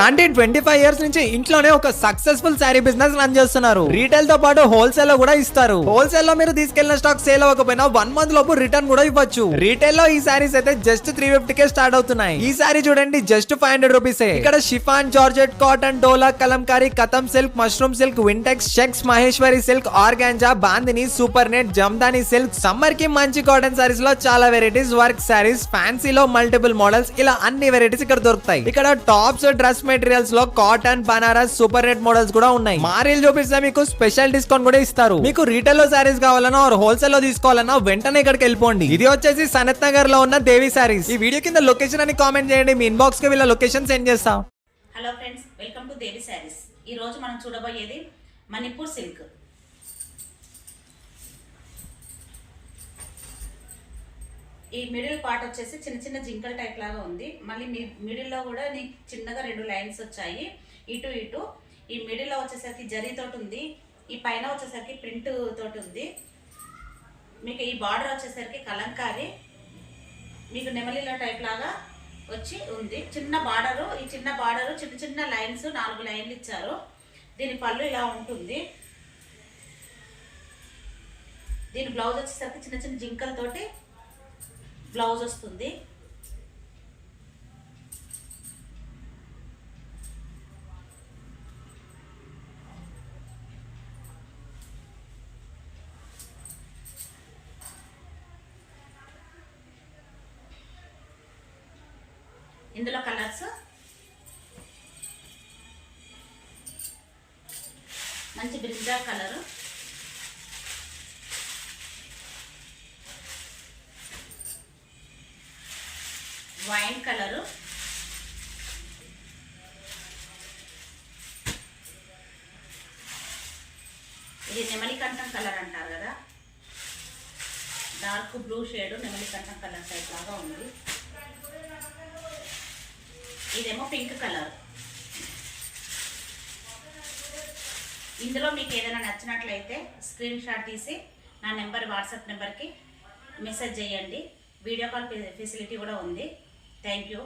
Aunty 25 years నుంచి ఇంట్లోనే ఒక సక్సెస్ఫుల్ శారీ బిజినెస్ రన్ చేస్తున్నారు. రీటైల్ తో పాటు హోల్సేల్ లో కూడా ఇస్తారు. హోల్సేల్ లో మీరు తీసుకెళ్లిన స్టాక్ సేల్ అవ్వకపోయినా 1 మంత్ లోపు రిటర్న్ కూడా ఇవ్వచ్చు. రీటైల్ లో ఈ శారీస్ అయితే జస్ట్ 350 కే స్టార్ట్ అవుతున్నాయి. ఈ శారీ చూడండి జస్ట్ 500 రూపీసే. ఇక్కడ షిఫాన్, జార్జెట్, కాటన్, డోలా, కలంకారీ, కథం సిల్క్, మష్రూమ్ సిల్క్, వింటెక్స్, checks, Maheshwari silk, organza, Bandhani, super net, Jamdani silk, summer కి మంచి కాటన్ శారీస్ లో చాలా వెరైటీస్, వర్క్ శారీస్, ఫ్యాన్సీలో మల్టిపుల్ మోడల్స్, ఇలా అన్ని వెరైటీస్ ఇక్కడ దొరుకుతాయి. ఇక్కడ టాప్స్, డ్రెస్ మెటీరియల్స్ లో cotton, Banaras, super net models కూడా ఉన్నాయి. మారీల్ చూపిస్తే మీకు స్పెషల్ డిస్కౌంట్ కూడా ఇస్తారు. మీకు రీటైల్ లో శారీస్ కావాలన్నా హోల్సేల్ లో తీసుకోవాలన్నా వెంటనే ఇక్కడికి వెళ్ళిపోండి. ఇది వచ్చేసి సనత్ నగర్ లో ఉన్న దేవి శారీస్. ఈ వీడియో కింద లొకేషన్ అని కామెంట్ చేయండి, మీ ఇన్బాక్స్ కి వీళ్ళ లొకేషన్ సెండ్ చేస్తాం. హలో ఫ్రెండ్స్, వెల్కమ్ టు దేవి శారీస్. ఈ రోజు మనం చూడబోయేది మణిపూర్ సిల్క్. ఈ మిడిల్ పార్ట్ వచ్చేసి చిన్న చిన్న జింకల్ టైప్ లాగా ఉంది. మళ్ళీ మిడిల్లో కూడా నీకు చిన్నగా 2 లైన్స్ వచ్చాయి ఇటు ఇటు. ఈ మిడిల్లో వచ్చేసరికి జరీ తోటి ఉంది, ఈ పైన వచ్చేసరికి ప్రింట్ తోటి ఉంది. మీకు ఈ బార్డర్ వచ్చేసరికి కలంకారీ, మీకు నెమలిలో టైప్ లాగా వచ్చి ఉంది. చిన్న బార్డరు, ఈ చిన్న బార్డరు చిన్న చిన్న లైన్స్ 4 లైన్లు ఇచ్చారు. దీని పళ్ళు ఇలా ఉంటుంది. దీని బ్లౌజ్ వచ్చేసరికి చిన్న చిన్న జింకలతోటి బ్లౌజ్ వస్తుంది. ఇందులో కలర్స్ మంచి బ్రింజాల్ కలరు, వైన్ కలరు, ఇది నెమలికంఠం కలర్ అంటారు కదా, డార్క్ బ్లూ షేడ్ నెమలికంఠం కలర్ టైప్ లాగా ఉంది. ఇదేమో పింక్ కలర్. ఇందులో మీకు ఏదైనా నచ్చినట్లయితే స్క్రీన్ షాట్ తీసి నా నెంబర్, వాట్సాప్ నెంబర్కి మెసేజ్ చేయండి. వీడియో కాల్ ఫెసిలిటీ కూడా ఉంది. Thank you.